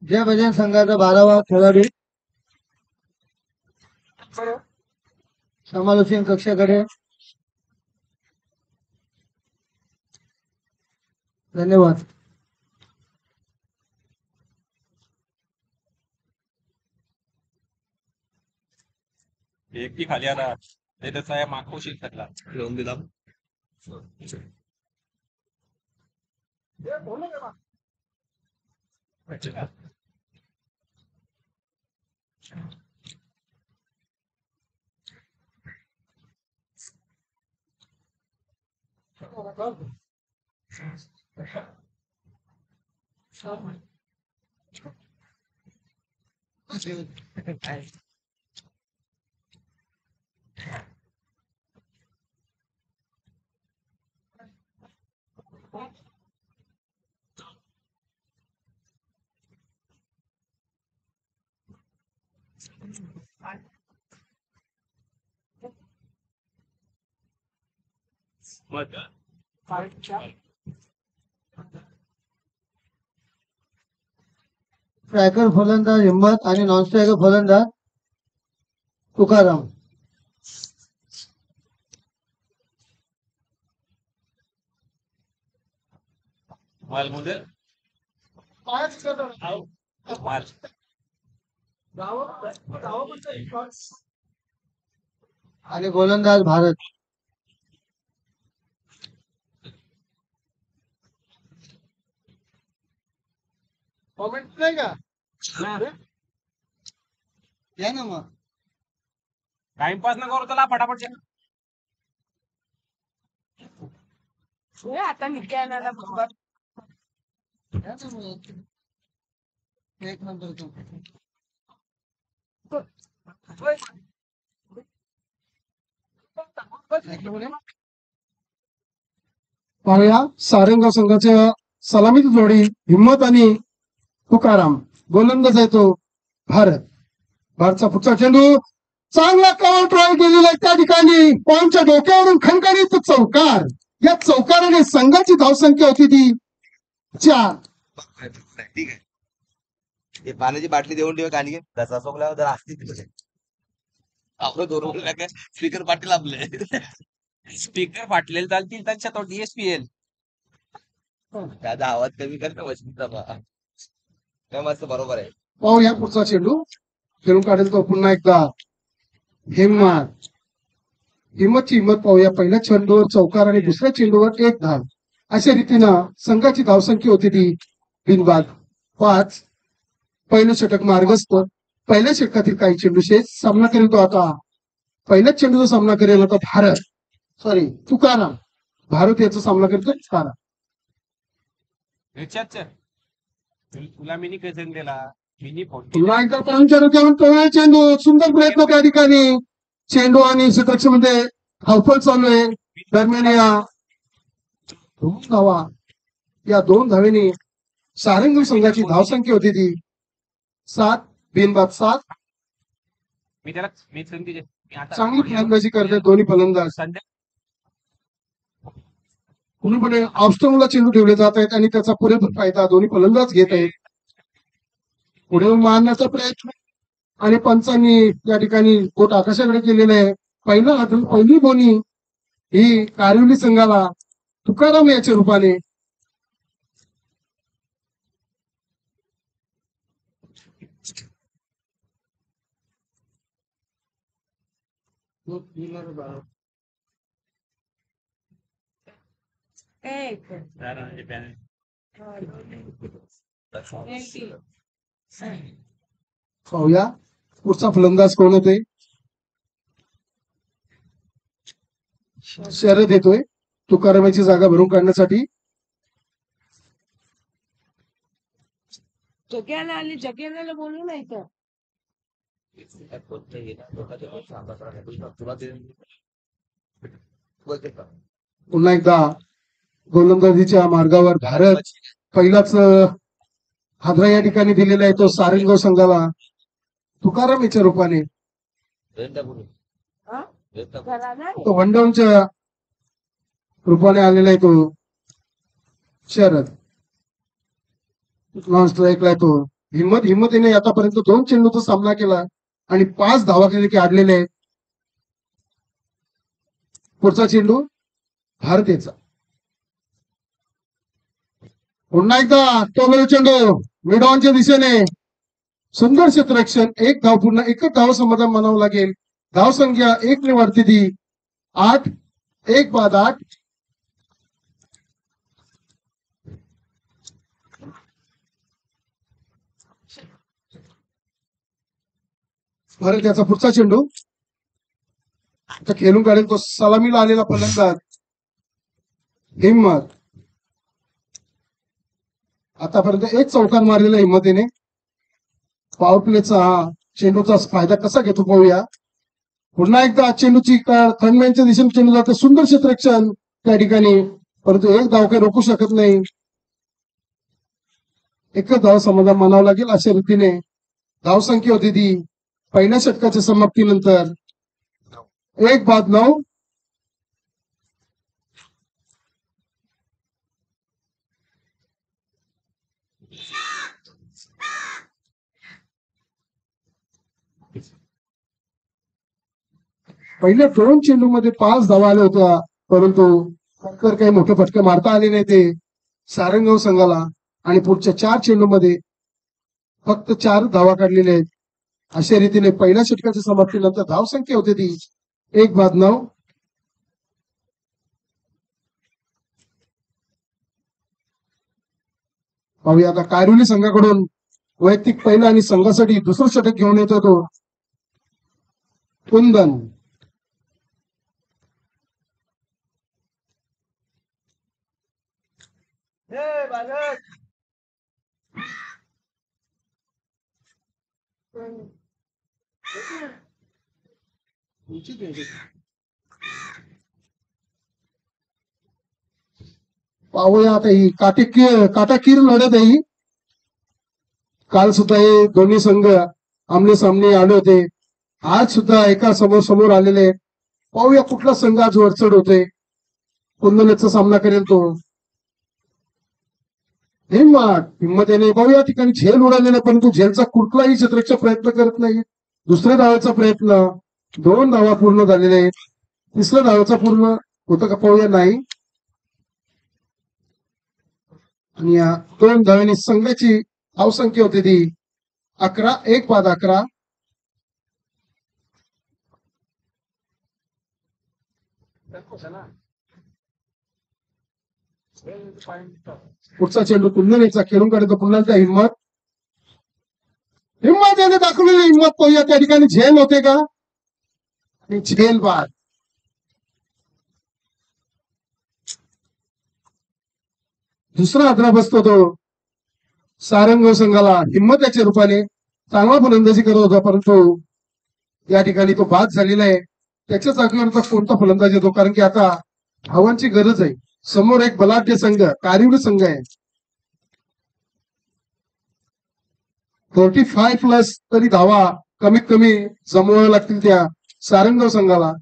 जय भजन संघाचा 12वा खेळाडू समालोचन कक्षाकडे धन्यवाद. एकटी खाली आला ते तसा या मागोशी सगळा घेऊन दिला. स्ट्रायकर फलंदाज हिम्मत आणि नॉन स्ट्रायकर फलंदाज तुकाराम. आणि गोलंदाज भारत. कॉमेंट नाही का या ना मग टाइमपास न करू त्याला फटाफट आता निघायला बरोबर एक नंबर तो पाहूया सारंग संघाच्या सलामीची जोडी हिम्मत आणि तुकाराम. गोलंदाज आहे तो भारत. भारतचा पुढचा चेंडू चांगला कव्हर ट्राय केलेला आहे त्या ठिकाणी पॉईंटच्या डोक्यावरून खणखणीत चौकार. या चौकाराने संघाची धावसंख्या होती ती 4. ठीक आहे. हे पाण्याची बाटली देऊन ठेवा आणि घसा सोकल्यावर जर असते आपलं दोन काय स्पीकर पाटील आपले स्पीकर फाटलेले चालतील त्यांच्या तो DSPL त्याचा आवाज कमी कर ना वसंतचा काय मस्त बरोबर आहे. पाहूया पुढचा चेंडू खेळून काढेल तो पुन्हा एकदा हिम्मत. हिम्मतची हिम्मत पाहूया. पहिल्या चेंडूवर चौकार आणि दुसऱ्या चेंडूवर 1 धाव. अशा रीतीनं संघाची धावसंख्या होती ती बिनबाद 5. पहिलं षटक मार्गस्थ. पहिल्या षटकातील काही चेंडू शेष सामना करेल तो आता. पहिल्याच चेंडूचा सामना करेल आता भारत सॉरी तुकाराम. भारत याचा सामना करतो तुकाराम. तुला मिनी कसं दिला मिनी फोन पुन्हा एकदा पॉईंटच्या डोक्यावर चेंडू. सुंदर प्रयत्न त्या ठिकाणी. चेंडू आणि षटकामध्ये धावपळ चालू आहे. दरम्यान या 2 धावा या 2 धावेने सारंग संघाची धावसंख्या होती ती 7. बिनबाद 7. मी त्याला मी संधी चांगली फलंदाजी करतात दोन्ही फलंदाज. संध्या पूर्णपणे ऑफस्टॉपला चेंडू ठेवले जात आहेत आणि त्याचा पुरेपूर फायदा दोन्ही फलंदाज घेत आहेत. पुढे मारण्याचा प्रयत्न आणि पंचांनी या ठिकाणी बोट आकाशाकडे केलेलं आहे. पहिली बोनी ही कारिवली संघाला तुकाराम याच्या रूपाने. पाहूया पुढचा फलंदाज कोण होते. शर्यत येतोय तुकारामाची जागा भरून काढण्यासाठी. जग्याला आणि जग्याला बोलू नाही तर पुन्हा एकदा गोलंदाजीच्या मार्गावर भारत. पहिलाच हादरा या ठिकाणी दिलेला आहे तो सारंग संघाला तुकाराम याच्या रूपाने. करा नाही. तो वनडाऊनच्या रूपाने आलेला आहे तो शरद. नॉन स्ट्राईकला आहे तो हिम्मतीने आतापर्यंत 2 चेंडूचा सामना केला आणि 5 धावा काढलेले आहेत. पुढचा चेंडू भारतीचा. पुन्हा एकदा तो चेंडू मिड ऑनच्या दिशेने सुंदर क्षेत्ररक्षण. 1 धाव पुन्हा एकच धाव समाधान मानावं लागेल. धाव संख्या 1 ने वाढते ती 8. 1 बाद 8. परत त्याचा पुढचा चेंडू आता खेळून काढेल तो सलामीला आलेला फलंदाज हिम्मत. आतापर्यंत 1 चौकार मारलेला हिम्मतीने. पॉवर प्लेचा हा चेंडूचा फायदा कसा घेतो पाहूया. पुन्हा एकदा चेंडूची थंडमॅनच्या दिशेने चेंडू जाते. सुंदर क्षेत्ररक्षण त्या ठिकाणी, परंतु 1 धाव काही रोखू शकत नाही. एकच धाव समाधान मानावं लागेल. अशा रीतीने धावसंख्या होती ती पहिल्या षटकाच्या समाप्तीनंतर 1 बाद 9. पहिल्या 2 चेंडूमध्ये 5 धावा आल्या होत्या, परंतु फटकर काही मोठे फटके मारता आले नाही ते सारंगाव संघाला. आणि पुढच्या 4 चेंडूमध्ये फक्त 4 धावा काढलेल्या आहेत. अशा रीतीने पहिल्या षटकाच्या समाप्तीनंतर धावसंख्या होती ती 1 बाद 9. पाहूया आता कायरोली संघाकडून वैयक्तिक पहिला आणि संघासाठी दुसरं षटक घेऊन येतो तो कुंदन. पाहूया आता ही काटाकीर लढत आहे. काल सुद्धा हे दोन्ही संघ आमने सामने आले होते. आज सुद्धा एका समोर आलेले. पाहूया कुठला संघ आज वरचढ होते. कुंदनेचा सामना करेल तो हिम्मतीने. पाहूया ठिकाणी झेल उडालेला, परंतु झेलचा कुठलाही क्षेत्ररक्षक प्रयत्न करत नाही. दुसऱ्या धावाचा प्रयत्न. 2 धावा पूर्ण झालेले आहेत. तिसऱ्या धावाचा पूर्ण होतं का पाहूया. नाही. आणि या 2 धावांनी संघाची धावसंख्या होती ती 11. 1 बाद 11. पुढचा चेंडू कुंदनेचा खेळून काढतो. पुन्हा एकदा हिम्मत याने दाखवलेली हिम्मत. पाहूया त्या ठिकाणी झेल होते का. आणि झेल बाद. दुसरा आदरा बसतो तो सारंगाव संघाला. हिम्मताच्या रूपाने चांगला फलंदाजी करत होता, परंतु या ठिकाणी तो बाद झालेला आहे. त्याच्या जागेवरचा कोणता फलंदाज येतो, कारण की आता धावांची गरज आहे. समोर एक बलाढ्य संघ कारिवली संघ आहे. 45+ तरी धावा कमीत कमी जमवाव्या लागतील त्या सारंगाव संघाला.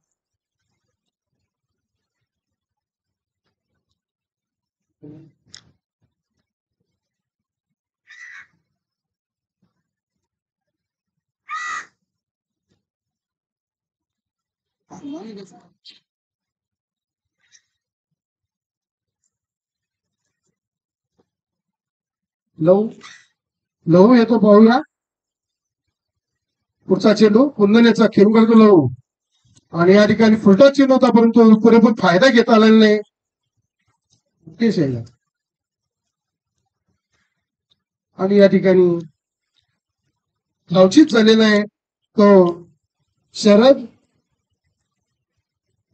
लहू येतो. पाहूया पुढचा चेंडू कुंदनेचा खेळून करतो लहू. आणि या ठिकाणी फुलटा चेंडू होता, परंतु पुरेपूर फायदा घेता आलेला नाही. आणि या ठिकाणी धावचीत झालेला आहे तो शरद.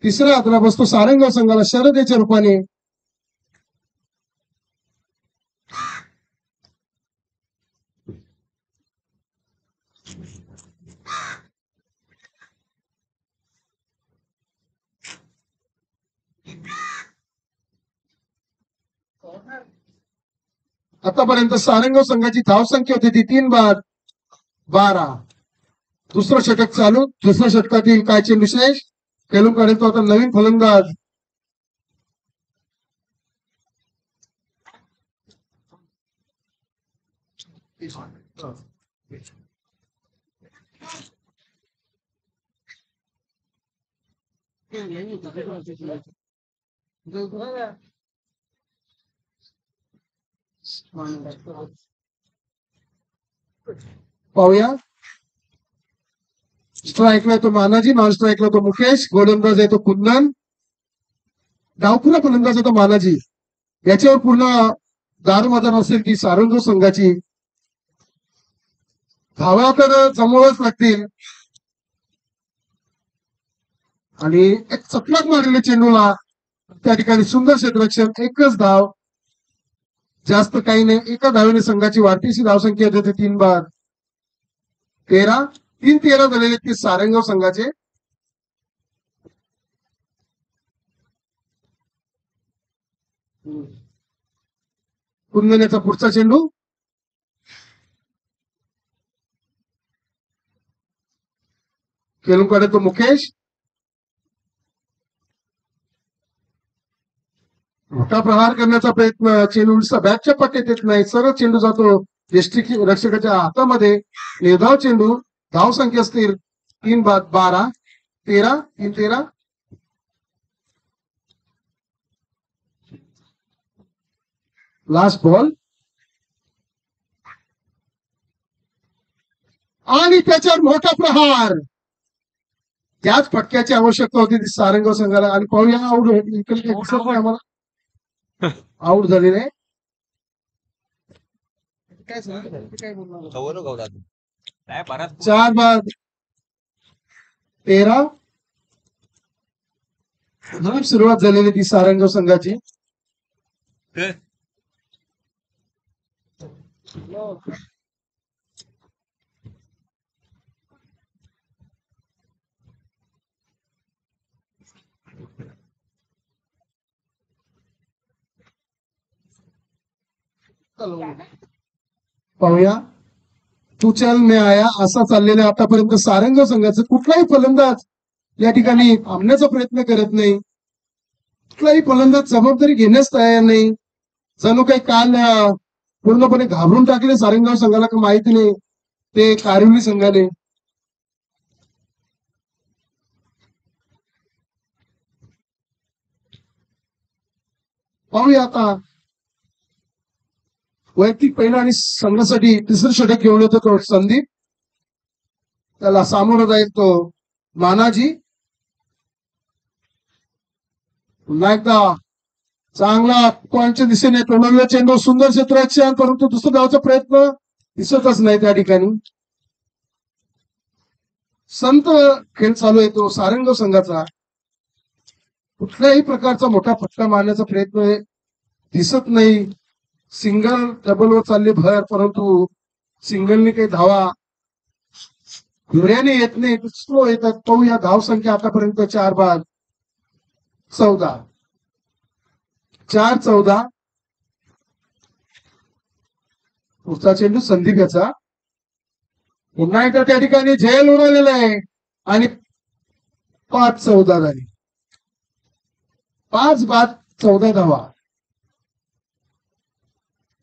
तिसरा आदरा बसतो सारंगाव संघाला शरद याच्या रूपाने. आतापर्यंत सारंगाव संघाची धावसंख्या होती ती 3 बाद 12. दुसरं षटक चालू. दुसऱ्या षटकातील काय चेंडू विशेष खेळून काढेल तो आता नवीन फलंदाज पाहूया. स्ट्राईकला तो मानाजी, नॉन स्ट्राईकला तो मुकेश, गोलंदाज आहे तो कुंदन, डावखुरा फलंदाज आहे तो मानाजी. याच्यावर पूर्ण दारोमदार असेल की सारंग संघाची. धावा तर जमवच लागतील आणि एक चकमक मारलेली चेंडूला त्या ठिकाणी सुंदर क्षेत्ररक्षण. एकच धाव, जास्त काही नाही. एका धावेने संघाची वाढतीशी धावसंख्या होते 3 बाद 13. 3-13 झालेले ते सारंगाव संघाचे. कुंदनेचा पुढचा चेंडू खेळून काढतो तो मुकेश. मोठा प्रहार करण्याचा प्रयत्न, चेंडू बॅटच्या पट्ट्यात येत नाही, सरळ चेंडू जातो यष्टी रक्षकाच्या हातामध्ये. निर्धाव चेंडू. धाव संख्या असतील 3 बाद 12 13. 3-13. लास्ट बॉल आणि त्याच्यावर मोठा प्रहार. त्याच फटक्याची आवश्यकता होती ती सारंगाव संघाला. आणि पाहूया आऊट इकडे दिसत नाही आम्हाला. आऊट झालेले. काय बोलणार? काय बराच 4 बाद 13. सुरुवात झालेली ती सारंगाव संघाची. पाहूया. तू चल मी आया असा चाललेला आतापर्यंत सारंगाव संघाचं कुठलाही फलंदाज या ठिकाणी थांबण्याचा प्रयत्न करत नाही. कुठलाही फलंदाज जबाबदारी घेण्यास तयार नाही. जणू काही काल पूर्णपणे घाबरून टाकले सारंगाव संघाला, का माहिती नाही ते कारिवली संघाने. पाहूया आता. वैयक्तिक पहिला आणि संघासाठी तिसरं षटक घेऊन येतो तो संदीप. त्याला सामोरं जाईल तो मानाजी. पुन्हा एकदा चांगला पॉईंटच्या दिशेने टोलवलेला चेंडू, सुंदर क्षेत्ररक्षण, परंतु दुसरा धावचा प्रयत्न दिसतच नाही त्या ठिकाणी. संत खेळ चालू आहे तो सारंगाव संघाचा. कुठल्याही प्रकारचा मोठा फटका मारण्याचा प्रयत्न दिसत नाही. सिंगल डबलवर चालली भर, परंतु सिंगलने काही धावा घोड्याने येत नाही, स्लो येतात. पाहूया धाव संख्या आतापर्यंत 4 बाद 14. 4-14. पुढचा चेंडू संदीप याचा. पुन्हा एकदा त्या ठिकाणी झेल उडवलेला आहे आणि 5-14 झाली. 5 बाद 14 धावा.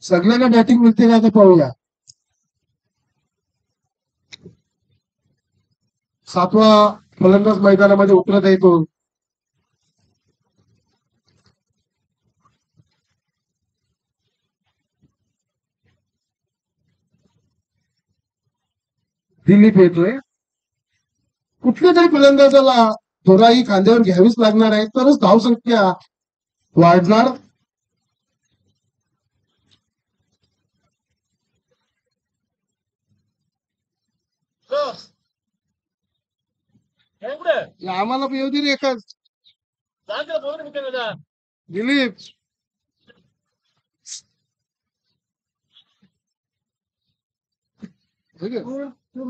सगळ्यांना बॅटिंग मिळते का ते पाहूया. 7वा फलंदाज मैदानामध्ये उतरत आहे तो. दिलीप येतोय. कुठल्या तरी फलंदाजाला थोडा ही खांद्यावर घ्यावीच लागणार आहे, तरच धावसंख्या वाढणार. आम्हाला येऊ दे रे एकाच. दिलीप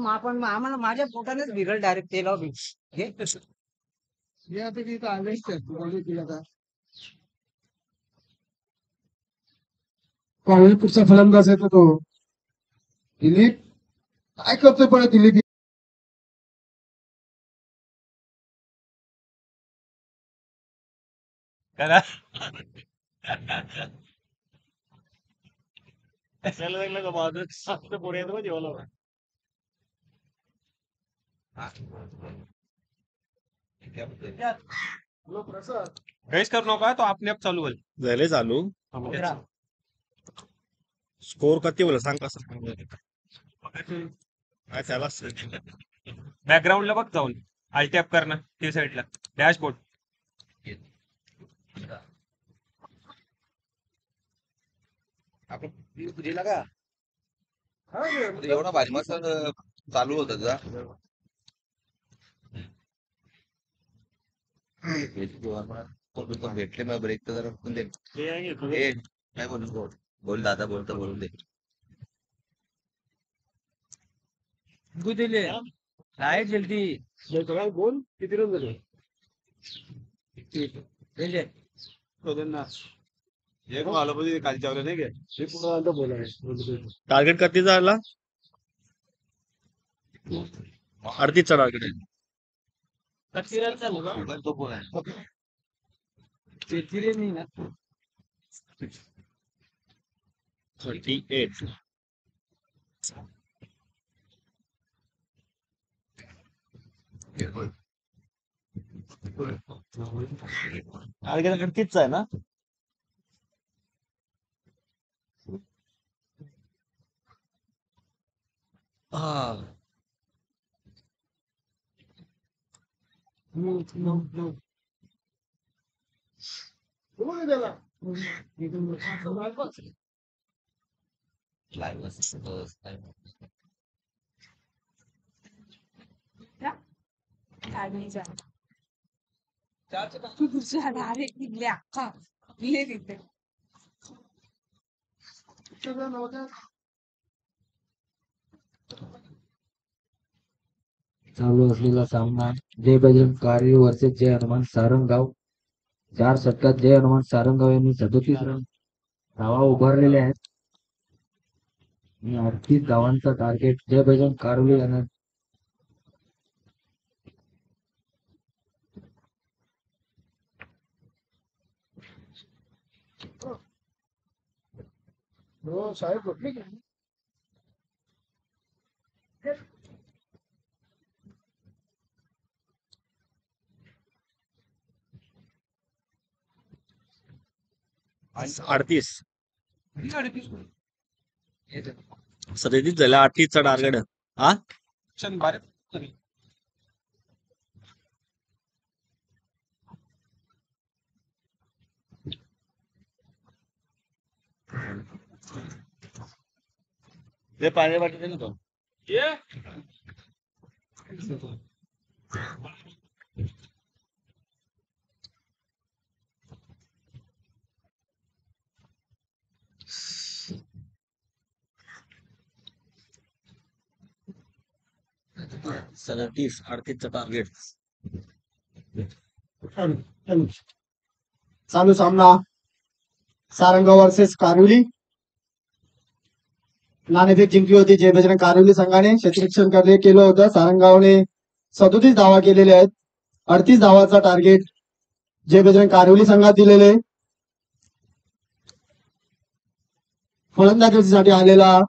आपण आम्हाला माझ्या पोटानेच बिघड डायरेक्ट तेला पुढचा फलंदाज येतो तो दिलीप. काय करतोय पण दिलीप. करा त्याला लागलं का माझं पुढे येतो जेवलं काहीच करू नका तो आपले आप चालू होईल झाले चालू स्कोर किती बोला सांग कसं काय त्याला बॅकग्राऊंडला बघ जाऊन अल्टॅप करणं ते साईडला डॅशबोर्ड आपण दिला का एवढा भारी मस्त चालू होत तुझा भेटले मग ब्रेक तर जरा दे काय बोलू बोल दादा बोलतो बोलून दे दिले लाईट जलती बोल किती रन झाले एक आलं पाहिजे कालच्या वेळेला नाही का टार्गेट किती झाला 38चा टार्गेट आहे तो कोण आहे नाही ना 38 टार्गेट 38चा आहे ना हा चालू असलेला सामना जय बजरंग कारी वर्सेस जय हनुमान सारंगगाव 4 षटकात जय हनुमान सारंगगाव यांनी 37 रन धावा उभारलेल्या आहेत आणि 38 धावांचा टार्गेट जय बजरंग कारवली यांना साहेब कुठली अडतीस 37 झाला 38चा टार्गेट हा क्षण बारे ते पाणी वाटत ना तो ये 38चा टार्गेट चालू सामना सारंगाव वर्सेस कारवली नाणेफेक जिंकली होती जय बजरंग कारवली संघाने क्षेत्ररक्षण केलं होतं सारंगावने 37 धावा केलेल्या आहेत 38 धावाचा टार्गेट जय बजरंग कारवली संघात दिलेले फलंदाजीसाठी आलेला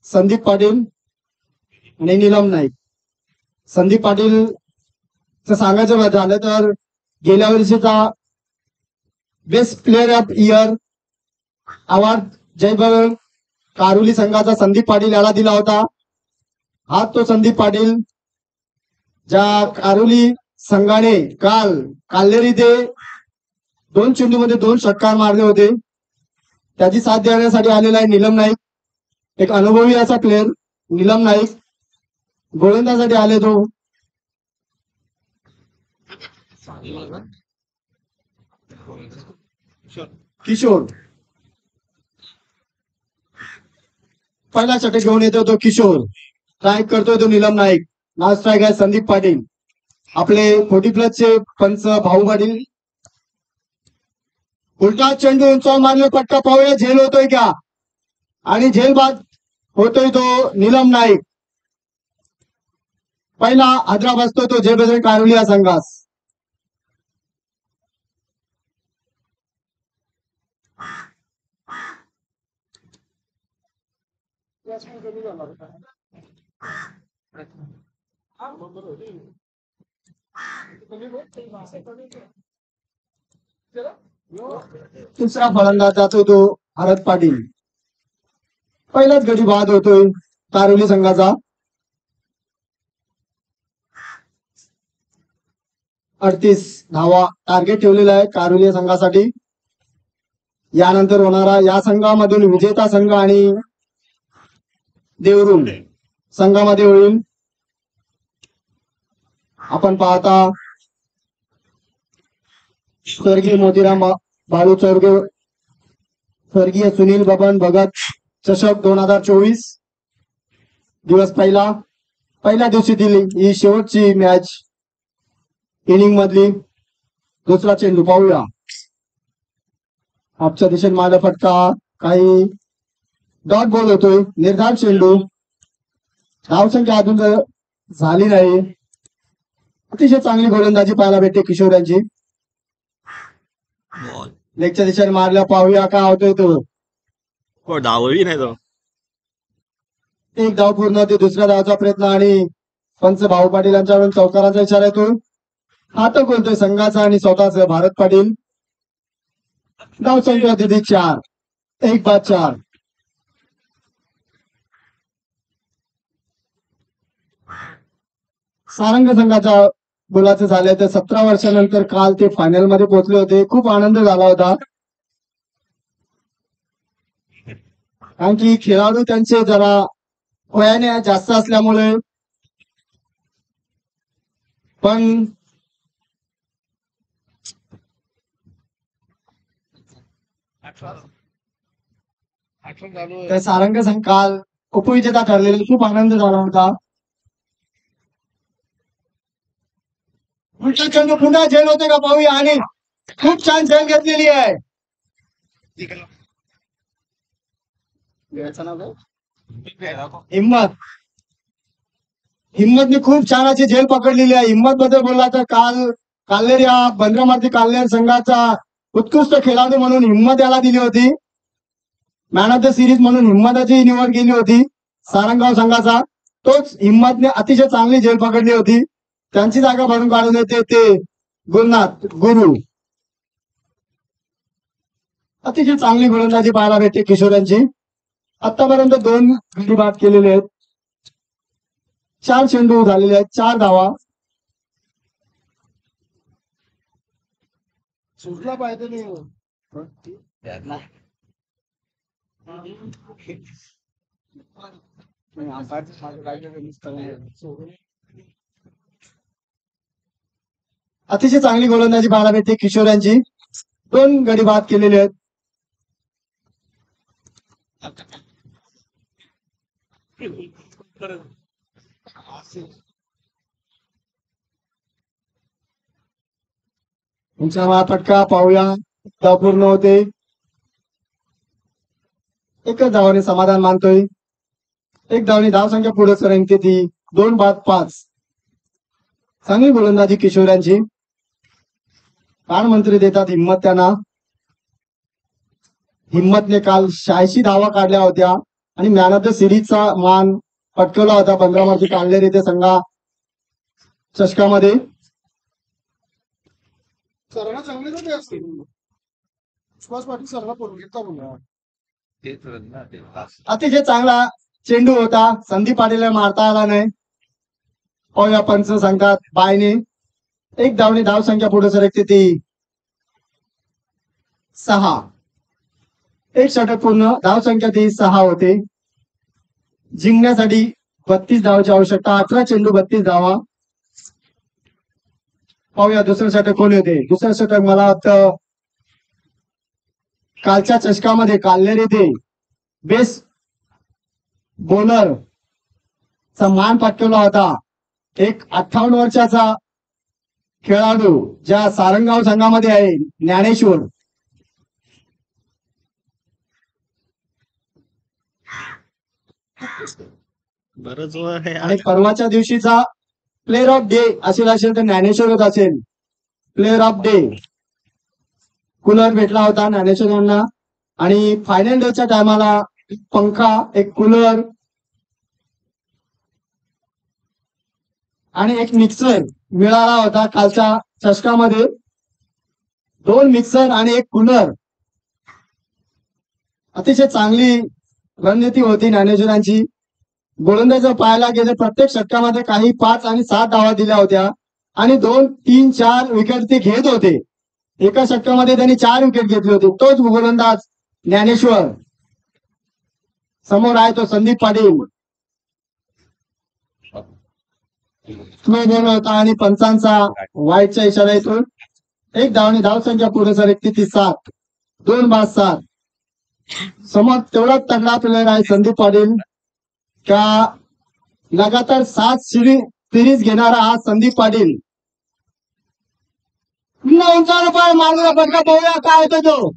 संदीप पाटील आणि नीलम नाईक संदीप पाटील सांगायचं झालं तर गेल्या वर्षीचा best player of year award Jai Bajrang Karwali संघाचा संदीप पाटील याला दिला होता हा तो संदीप पाटील ज्या कारवली संघाने काल काल्हेरी ते 2 चेंडूमध्ये 2 षटकार मारले होते त्याची साथ देण्यासाठी आलेला आहे नीलम नाईक एक अनुभवी असा प्लेअर नीलम नाईक गोलंदाजासाठी आले तो किशोर पहिला षटक घेऊन येतो तो किशोर स्ट्राईक करतोय तो नीलम नाईक नाव स्ट्राईक आहे संदीप पाटील आपले 40+ चे पंच भाऊ पाटील उलटा चेंडू उंचावर मारले पटका पाहूया झेल होतोय का आणि झेल बाद होतोय तो नीलम नाईक पहिला हादरा बसतोय तो जय बजरंग कारवली या संघास तिसरा फलंदाज जातो तो भारत पाटील. पहिलाच गडी बाद होतोय तारोली संघाचा. 38 धावा टार्गेट ठेवलेला आहे कारुली संघासाठी. यानंतर होणारा या संघामधून विजेता संघ आणि देवरुण संघामध्ये होईल. आपण पाहता स्वर्गीय मोतीराम बाळू चौरगे, स्वर्गीय सुनील बबन भगत चषक 2024 दिवस पहिल्या दिवशी दिली ही शेवटची मॅच इनिंग मधली. दुसरा चेंडू पाहूया. आपच्या दिशेने मागे फटका, काही डॉट बॉल होतोय, निर्धार चेंडू. धावसंख्या अजून झाली नाही. अतिशय चांगली गोलंदाजी पाहायला भेटते किशोर यांची. बॉल लेगच्या दिशेने मारल्या, पाहूया काय होतोय तो. धावही नाही तो. एक धाव पूर्ण होती. दुसऱ्या धावाचा प्रयत्न आणि पंच भाऊ पाटील यांच्याकडून चौकाराचा इशारा येतो. हात बोलतोय संघाचा आणि स्वतःच भारत पाटील. धाव संख्या होती 4, 1-4. सारंग संघाच्या बोलाचं झालंय तर 17 वर्षानंतर काल ते फायनल मध्ये पोहोचले होते. खूप आनंद झाला होता, कारण की खेळाडू त्यांचे जरा वयाने जास्त असल्यामुळे पण तर सारंग संघ काल उपविजेता ठरलेले, खूप आनंद झाला होता. उलटा चेंडू पुन्हा झेल होते का पाहूया. आणि खूप छान झेल घेतलेली आहे. हिम्मतने खूप छान अशी झेल पकडलेली आहे. हिम्मत बद्दल बोलला तर काल काल्हेर या बंद्रामारुती काल्हेर संघाचा उत्कृष्ट खेळाडू म्हणून हिम्मत याला दिली होती. मॅन ऑफ द सिरीज म्हणून हिम्मताची निवड केली होती सारंगाव संघाचा. तोच हिम्मतने अतिशय चांगली झेल पकडली होती. त्यांची जागा भरून काढून येते ते गुरुनाथ गुरु. अतिशय चांगली गोलंदाजी पाहायला भेटते किशोर यांची. आतापर्यंत 2 गडी बाद केलेले आहेत. 4 चेंडू झालेले आहेत, 4 धावा. सुटला पाहिजे अतिशय चांगली गोलंदाजी पाहायला भेटते किशोर यांची. 2 गडी बाद केलेले आहेत. तुमचा फटका पाहूया. धाव पूर्ण होते. एकच धावाने समाधान मानतोय. एक धावने धाव संख्या पुढे सरकते ती 2-5. चांगली गोलंदाजी किशोर यांची. मंत्री देतात हिम्मत त्यांना. हिम्मतने काल 86 धावा काढल्या होत्या आणि मॅन ऑफ द सिरीजचा मान पटकवला होता बंद्रामारुती काल्हेर येथे संघा चषकामध्ये. सर्वांना चांगले होते असतील. सुभाष पाटील सर्व करून घेतला म्हणून अतिशय चांगला चेंडू होता. संदीप पाटीलला मारता आला नाही. पाहूया पंच सांगतात बायने. एक धावने धाव संख्या पुढे सरकते ती 6. एक षटक पूर्ण, धाव संख्या ती 6 होते. जिंकण्यासाठी 32 धावाची आवश्यकता. 18 चेंडू 32 धावा. पाहूया दुसरं षटक कोण होते. दुसरं षटक मला वाटतं कालच्या चषकामध्ये काल्हेर येथे बेस्ट बॉलर चा मान पटकवला होता. एक 58 वर्षाचा खेळाडू ज्या सारंगाव संघामध्ये आहे, ज्ञानेश्वर. बरंच वय आहे. आणि परवाच्या दिवशीचा प्लेअर ऑफ डे असेल तर ज्ञानेश्वरच असेल. प्लेअर ऑफ डे कूलर भेटला होता ज्ञानेश्वर यांना. आणि फायनल डेच्या टायमाला पंखा, एक कूलर आणि एक मिक्सर मिळाला होता कालच्या चषकामध्ये. 2 मिक्सर आणि एक कूलर. अतिशय चांगली रणनीती होती ज्ञानेश्वरांची. गोलंदाज पाहायला गेले प्रत्येक षटकामध्ये काही 5 आणि 7 धावा दिल्या होत्या आणि 2, 3, 4 विकेट ते घेत होते. एका षटकामध्ये त्यांनी 4 विकेट घेतले होते. तोच गोलंदाज ज्ञानेश्वर. समोर आहे तो संदीप पाटील. स्लो बॉल होता आणि पंचांचा वाईटचा इशारा येतो. 1 धावाने धावसंख्या पुढे सर 7. 2 बाद 7. समोर तेवढा तगडा प्लेअर आहे संदीप पाटील का लगातार 7 सिरीज घेणारा हा संदीप पाटील. पुन्हा उंचावर पाय मारलेला फटका पाहूया काय होतो तो.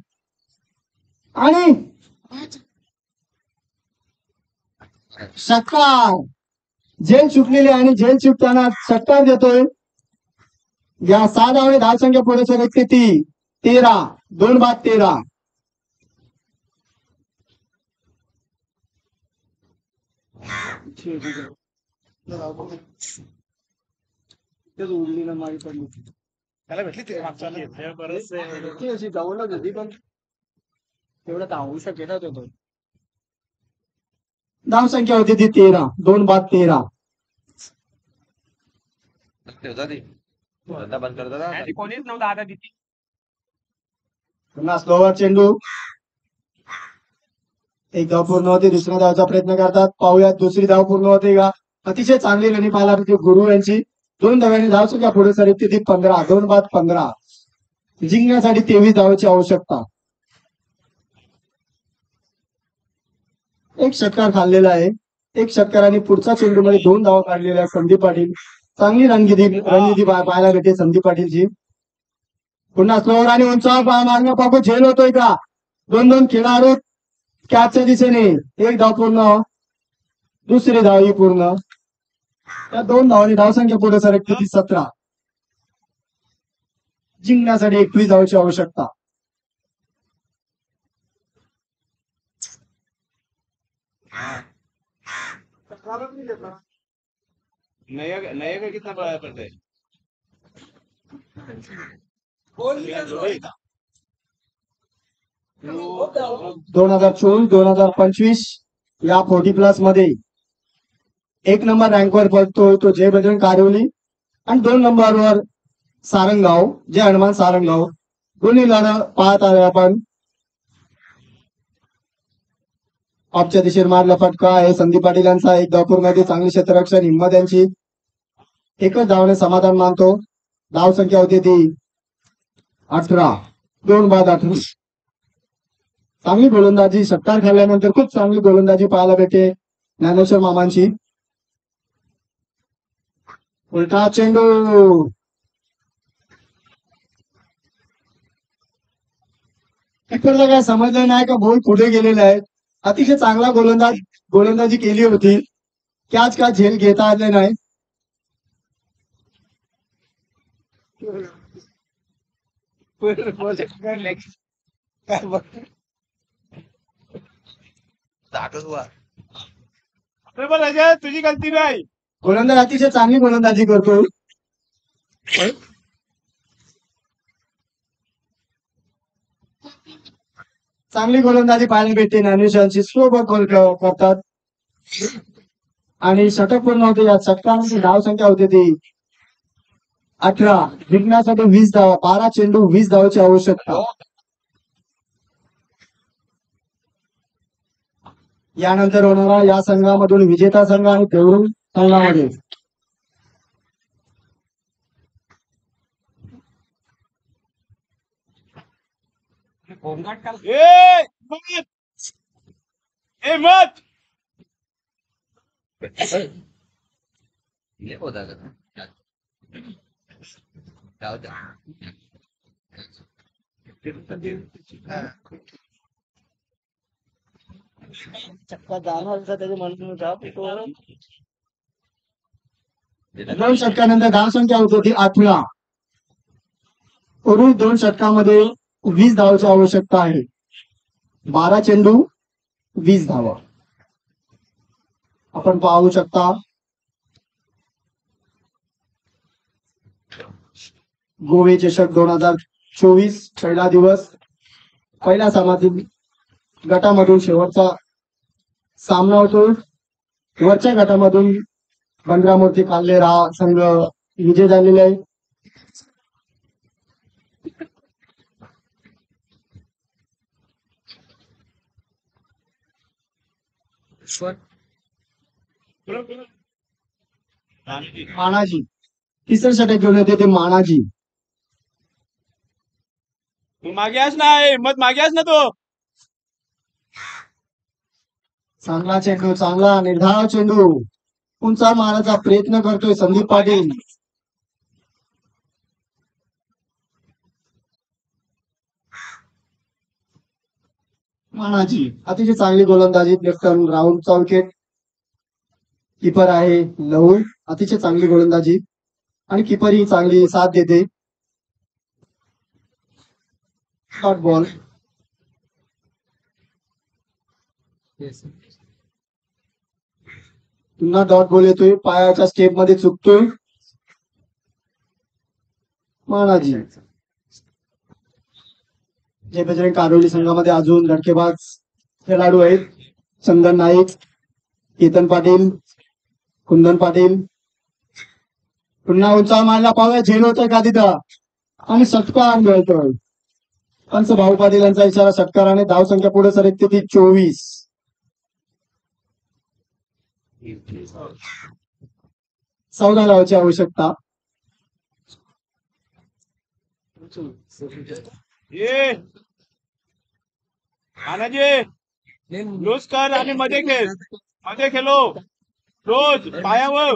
आणि षटकार. झेल सुटलेली आणि झेल सुटताना षटकार देतोय. या 6 धावाने धावसंख्या पुढे सर 13. 2 बाद 13. त्याला भेटली ते मागच्या वेळेला. बरंचसे जाऊनच होती पण तेवढं धावू शकेल ना तो. धावसंख्या होती ती 13. 2 बाद 13. ठेवता ती आता बंद करता ना. आणि कोणीच नव्हतं आता तिथे. पुन्हा स्लोवर चेंडू. 1 धाव पूर्ण होते. दुसऱ्या धावचा प्रयत्न करतात. पाहूयात दुसरी धाव पूर्ण होते का. अतिशय चांगली रनी पाहायला होती गुरु यांची. 2 धावांनी धावसंख्या पुढे सर 15. 2 बाद 15. जिंकण्यासाठी 23 धावाची आवश्यकता. एक षटकार खाल्लेला आहे. 1 षटकाराने पुढचा चेंडूमध्ये 2 धावा काढलेल्या आहेत संदीप पाटील. चांगली रणनीती पाहायला भेटते संदीप पाटीलची. पुन्हा स्लोवर आणि उंचावर मागणं पाहू झेल होतोय का. 2 खेळाडू कॅचच्या दिशेने. 1 धाव पूर्ण. दुसरी धाव ही पूर्ण. त्या 2 धावांनी धावसंख्या पुढे सर 17. जिंकण्यासाठी 21 धावाची आवश्यकता. नया का कितना बड़ा पड़ता है. 2024-2025 या 40+ मध्ये 1 नंबर रँकवर पडतोय तो जय बजरंग कारिवली आणि 2 नंबरवर सारंगाव जय हनुमान सारंगाव. दोन्ही लढा पाहत आहे आपण. ऑफच्या दिशेने मारला फटका आहे संदीप पाटील यांचा. 1 धाव पूर्ण. चांगली क्षेत्ररक्षण हिंमत यांची. 1च धावाने समाधान मानतो. धाव संख्या होती ती 18. 2 बाद 18. चांगली गोलंदाजी. षटकार खाल्ल्यानंतर खूप चांगली गोलंदाजी पाहायला भेटते ज्ञानेश्वर मामांची. उलटा चेंडू. इकडलं काय समजलं नाही का बॉल पुढे गेलेला आहे. अतिशय चांगला गोलंदाजी केली होती. कॅच का झेल घेता आले नाही. तुझी गलती नाही. गोलंदाज अतिशय चांगली गोलंदाजी करतो. चांगली गोलंदाजी पाहायला भेटते. ज्ञानेश्वरांची सोबत गोल करतात आणि षटक पूर्ण होते. या षटकांची धाव संख्या होती ती 18. जिंकण्यासाठी 20 धावा. 12 चेंडू 20 धावाची आवश्यकता. यानंतर होणारा या संघामधून विजेता संघ आणि देवरुख संघामध्ये होमगार्ड का मत ये होता चक्का जाणार होता त्याच्या म्हणून होता. 2 षटकानंतर धाव संख्या होती ती 18. पुरुष 2 षटकामध्ये 20 धावाची आवश्यकता आहे. 12 चेंडू 20 धावा आपण पाहू शकता. गोवे चषक 2024 पहिला दिवस, पहिल्या सामन्यातील गटामधून शेवटचा सामना होतो. वरच्या गटामधून बंद्रामूर्ती काल्हेर हा संघ विजय झालेला आहे. मानाजी तिसरं षटक घेऊन येते ते मानाजी. मागे आस ना हिम्मत मागे आस ना तो. चांगला चेंडू, चांगला निर्धाव चेंडू, उंचा मारायचा प्रयत्न करतोय संदीप पाटील. मानाजी अतिशय चांगली गोलंदाजी, लेफ्ट राऊंडचा विकेट किपर आहे लहू, अतिशय चांगली गोलंदाजी आणि किपर ही चांगली साथ देते. शॉर्ट बॉल, पुन्हा डॉट बॉल येतोय, पायाच्या स्टेप मध्ये चुकतोय मानाजी. जय बजरंग कारोली संघामध्ये अजून धडकेबाज खेळाडू आहेत. चंदन नाईक, केतन पाटील, कुंदन पाटील. पुन्हा उंचा मारला, पाहूया झेल होतोय का तिथं आणि षटकार मिळतोय. कंस भाऊ पाटील यांचा इशारा षटकाराने. धावसंख्या पुढे सरकते ती 24. 14 धावांची आवश्यकता. ये मानाजी लूज कर आणि मध्ये खेळ, मध्ये खेळो रोज पायावर.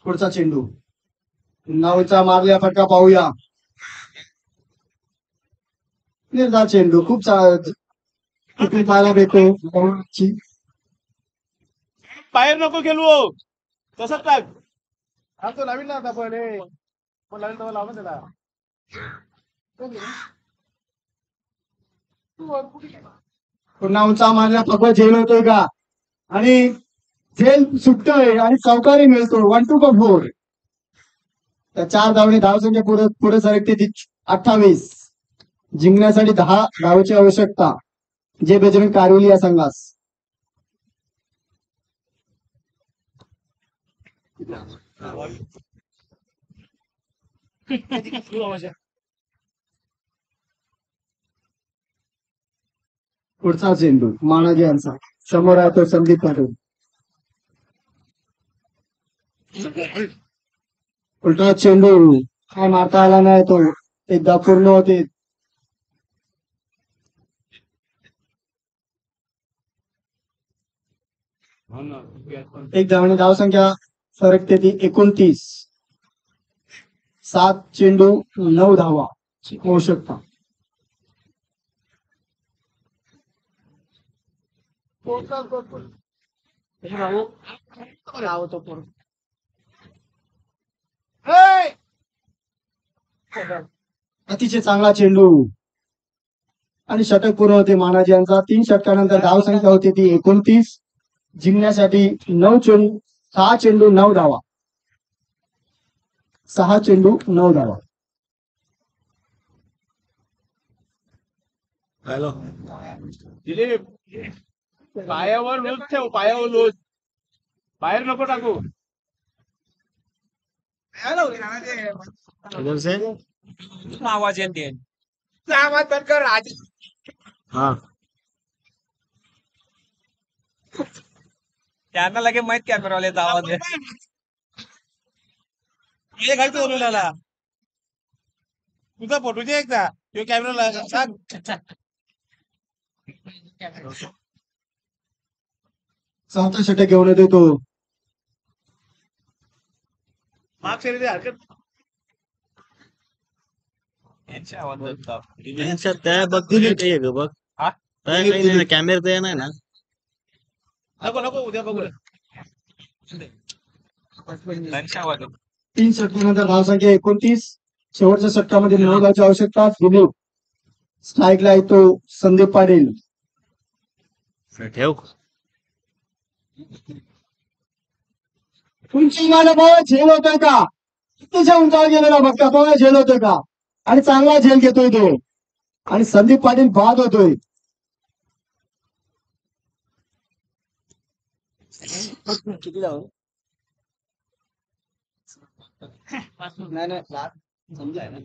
पुढचा चेंडू, पुन्हा उंचा मारल्या, फटका पाहूया. निर्धाव चेंडू, खूप कुठून पाहायला भेटतो. बाहेर नको खेळू, तसंच टाक. हा तो लावील ना आता पहिले, पण लावील तेव्हा लावून त्याला. पुन्हा उंचा मारल्या, फक्त झेल होतोय का आणि झेल सुटतोय आणि चौकारी मिळतो. 1 2 का 4. त्या 4 धावणे धावसंख्या पुढे पुढे सरकते ती 28. जिंकण्यासाठी 10 धावांची आवश्यकता जे बजरंग कारोली या संघास. पुढचा चेंडू मानाजी यांचा, समोर आहे तो संदीप पाटील. उलटा चेंडू काय मारता आला नाही, तो एकदा पूर्ण होते. एक धावणे धावसंख्या सरकते ती 29. 7 चेंडू 9 धावा आवश्यकता. अतिशय चांगला चेंडू आणि षटक पूर्ण होते मानाजी यांचा. 3 षटकानंतर धावसंख्या होती ती 29. जिंकण्यासाठी 6 चेंडू 9 धावा. 6 चेंडू 9 धावा. हॅलो दिलीप, पायावर लूज ठेव, पायावर लूज, बाहेर नको टाकू. आवाज येते. आवाज बंद कर आज. त्यांना लगे माहित कॅमेरावाल्याचा आवाज आहे. घालतो बोलायला तुझा फोटो दे एकदा, तो कॅमेरा सांग. चौथा षटक घेऊन येतो तो. मार्क्स हरकत यांच्या आवाज होता. त्या बघतील ते बघ. हा? कॅमेरा तर नाही ना. नको नको, उद्या बघू. त्यांच्या आवाज होता. 3 षटकानंतर धावसंख्या 29. शेवटच्या षटकामध्ये 9 धावांची आवश्यकता. दिलीप स्ट्राईकला येतो संदीप पाटील. ठेव उंची मला बाबा झेल होतोय का, कितीच्या उंचावर गेलेला बघता बाबा झेल होतोय का, आणि चांगला झेल घेतोय तो, आणि संदीप पाटील बाद होतोय. किती जाऊ नाही नाही समजा आहे ना.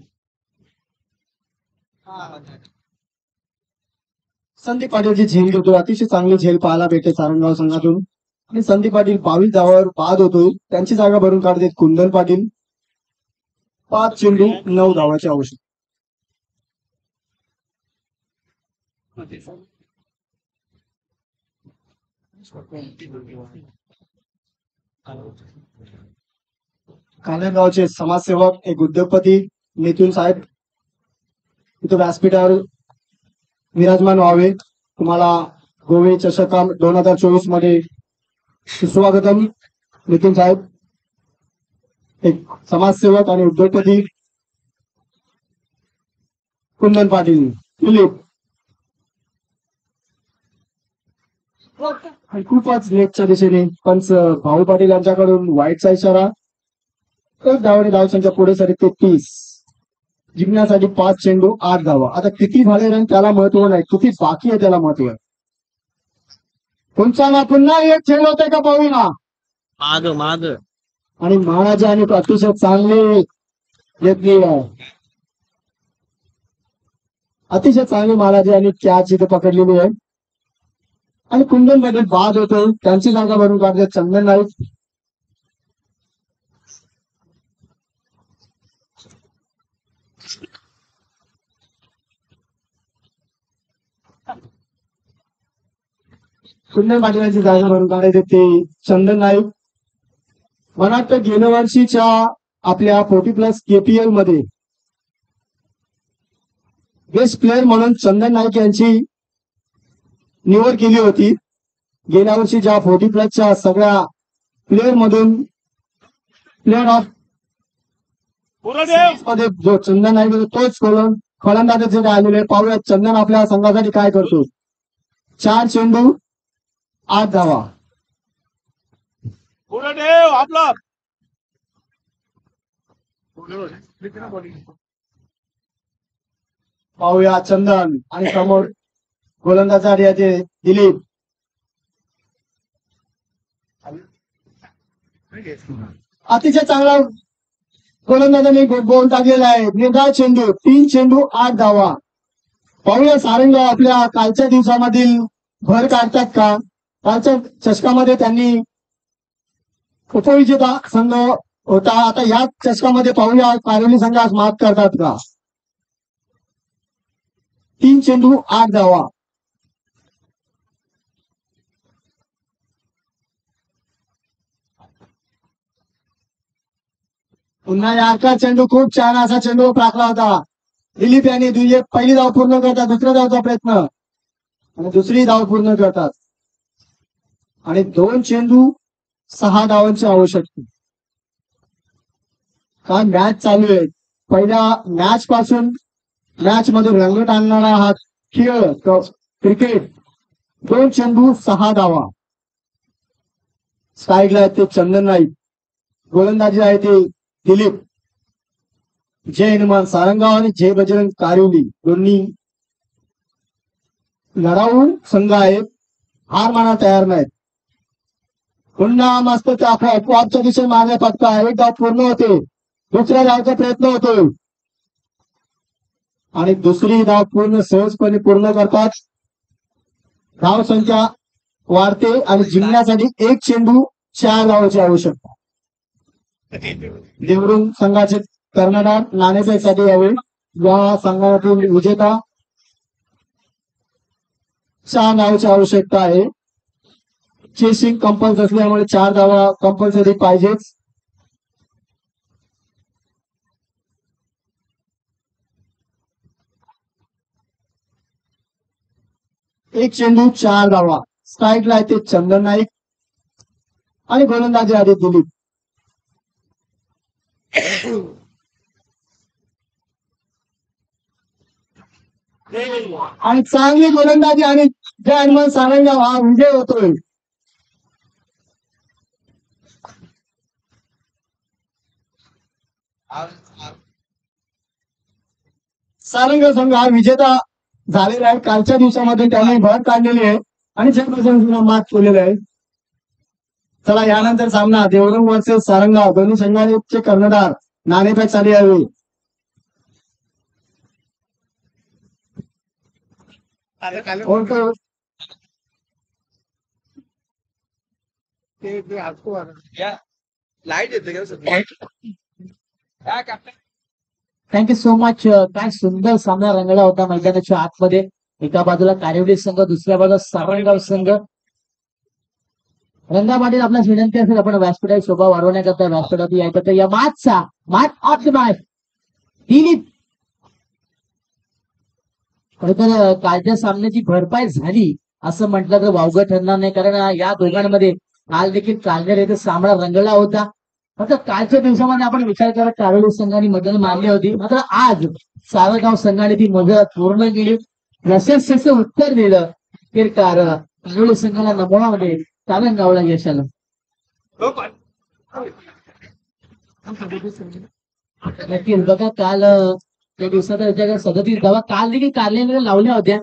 संदीप पाटीलची झेल घेतोय, अतिशय चांगली झेल पाहायला भेटते सारंगाव संघातून, आणि संदीप पाटील 22 धावावर बाद होतोय. त्यांची जागा भरून काढते कुंदन पाटील. 5 चेंडू 9 धावाची आवश्यक. कालेगावचे समाजसेवक एक उद्योगपती नितीन साहेब इथं व्यासपीठावर विराजमान व्हावे. तुम्हाला गोवे चषक 2024 मध्ये सुस्वागतम. नितीन साहेब एक समाजसेवक आणि उद्योगपती कुंदन पाटील दिलीप. आणि खूपच लेटच्या दिशेने पंच भाऊ पाटील यांच्याकडून वाईटचा इशारा. एक धावाने धावसंख्या पुढे सरी 33. जिंकण्यासाठी 5 चेंडू 8 धावा. आता किती झाले रन त्याला महत्व नाही, किती बाकी आहे त्याला महत्व आहे. पुन्हा पुन्हा एक चेंडू होतोय का पाहूया. माग माग आणि महाराजा आणि अतिशय चांगले घेतली आहे, अतिशय चांगली महाराजा यांनी कॅच इथे पकडलेली आहे. आणि कुंदन मध्ये बाद होतो, त्यांची जागा भरून काढते चंदन नाईक. कुंदन पाटीलांची जागा भरून काढायचे ते चंदन नाईक. मला वाटतं गेल्या वर्षीच्या आपल्या 40+ KPL मध्ये बेस्ट प्लेअर म्हणून चंदन नाईक यांची निवड केली होती. गेल्या वर्षीच्या 40+ सगळ्या प्लेअर मधून प्लेअर ऑफ मध्ये जो चंदन नाईक तोच फलंदाजाचे आलेले. पाहूया चंदन आपल्या संघासाठी काय करतो. 4 चेंडू 8 धावा. आपला पाहूया चंदन आणि समोर गोलंदाजाचे दिलीप. अतिशय चांगला गोलंदाजाने गोल टाकलेला आहे. निर्धार चेंडू 3 चेंडू 8 धावा. पाहूया सारंगाव आपल्या कालच्या दिवसामधील भर काढतात का. कालच्या चषकामध्ये त्यांनी उपविजेता संघ होता, आता या चषकामध्ये पाहूया कारोली संघ आज मात करतात का. 3 चेंडू 8 धावा. पुन्हा याचा चेंडू खूप छान असा चेंडू टाकला होता. दिलीप यांनी पहिली धाव पूर्ण करतात, दुसऱ्या धावचा प्रयत्न आणि दुसरी धाव पूर्ण करतात. आणि 2 चेंडू 6 धावांची आवश्यकता. का मॅच चालू आहे. पहिल्या मॅच पासून मॅच मध्ये रंगत आणणारा हा खेळ क्रिकेट. 2 चेंडू 6 धावा. स्ट्राईकला आहे ते चंदन नाईक, गोलंदाजी आहे ते दिलीप. जय हनुमान सारंगाव आणि जय बजरंग कारिवली दोन्ही लढाऊ संघ आहेत, हार मानायला तयार नाहीत. पुन्हा मस्त अपवादच्या दिशेने मागे फटका. एक धाव पूर्ण होते, दुसऱ्या धावचा प्रयत्न होतोय आणि दुसरी धाव पूर्ण सहजपणे पूर्ण करतात. धाव संख्या वाढते आणि जिंकण्यासाठी 1 चेंडू 4 धावांची आवश्यकता. देवरुंग संघाचे कर्णधार नाणेफेकसाठी यावे. या संघातील विजेता 4 धावांची आवश्यकता आहे. चेसिंग कंपल्स असल्यामुळे 4 धावा कंपल्सरी पाहिजेच. एक चेंडू 4 धावा. स्ट्राईकला आहे ते चंदन नाईक आणि गोलंदाजी आहे दिलीप. आणि चांगली गोलंदाजी आणि जय हनुमान सारंगाव हा विजय होतोय. सारंग संघ हा विजेता झालेला आहे. कालच्या दिवसामध्ये त्याने भर काढलेली आहे आणि चेंबरला मात केलेलं आहे. चला यानंतर सामना देवरुंग वर्सेस सारंगाव दोन्ही संघाचे कर्णधार नाणेफेक चालू यावी. लाईट येते का सध्या? Thank you so much. काय सुंदर सामना रंगला होता मैदानाच्या आतमध्ये. एका बाजूला कारिवली संघ, दुसऱ्या बाजूला सारंगाव संघ. रंगा पाटील, आपल्याला विनंती असेल आपण व्यासपीठाची शोभा वाढवण्याकरता व्यासपीठात यायचं तर या माचचा माच ऑफ द मॅच दिलीप. खरं तर कालच्या सामन्याची भरपाई झाली असं म्हटलं तर वावगं ठरणार नाही, कारण या दोघांमध्ये काल देखील कालच्या येथे सामना रंगला होता. मात्र कालच्या दिवसामध्ये आपण विचार करत कारोली संघाने मदत मारली होती, मात्र आज सारंगाव संघाने ती मदत पूर्ण केली. प्रशंसेचं उत्तर दिलं तर कारोली संघाला नमवण्यामध्ये सारंगावला यश आलं. नक्कीच बघा, काल त्या दिवसात 37 धावा काल देखील कार्यालयाला लावल्या होत्या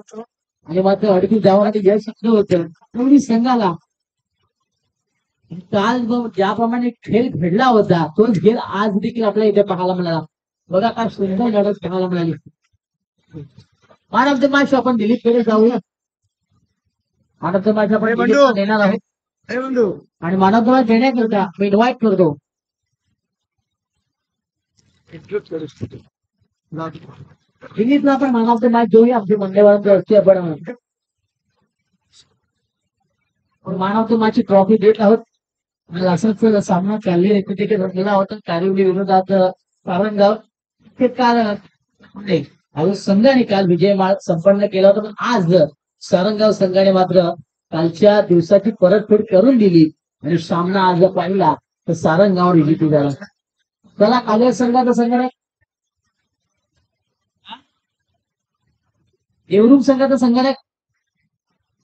आणि मात्र 38 धावांसाठी यश आलं होतं कारोली संघाला. काल ज्याप्रमाणे खेळ घडला होता तोच खेळ आज देखील आपल्याला इथे पाहायला मिळाला. बघा काय सुंदर लढत पाहायला मिळाली. मॅन ऑफ द मॅच आपण दिलीपकडे जाऊया. मॅन ऑफ द मॅच आपण दिलीपला देणार आहोत आणि मॅन ऑफ द मॅच देण्याकरता मी इन्व्हाइट करतो दिलीपला. आपण मॅन ऑफ द मॅच देऊया. आमची मंडळवारांची असते आपण मॅन ऑफ द मॅचची ट्रॉफी देत आहोत. असाच सामना चाललेला एकमेकांच्या रंगला होता कारिवली विरोधात सारंगाव. ते काल संघाने काल विजयमाळ संपन्न केला होता, पण आज सारंगाव संघाने मात्र कालच्या दिवसाची परतफेड करून दिली आणि सामना आज पाहिला तर सारंगाव विजेते झाला. त्याला काल्या संघाचा संघाने देवरुंग संघाचा संघाने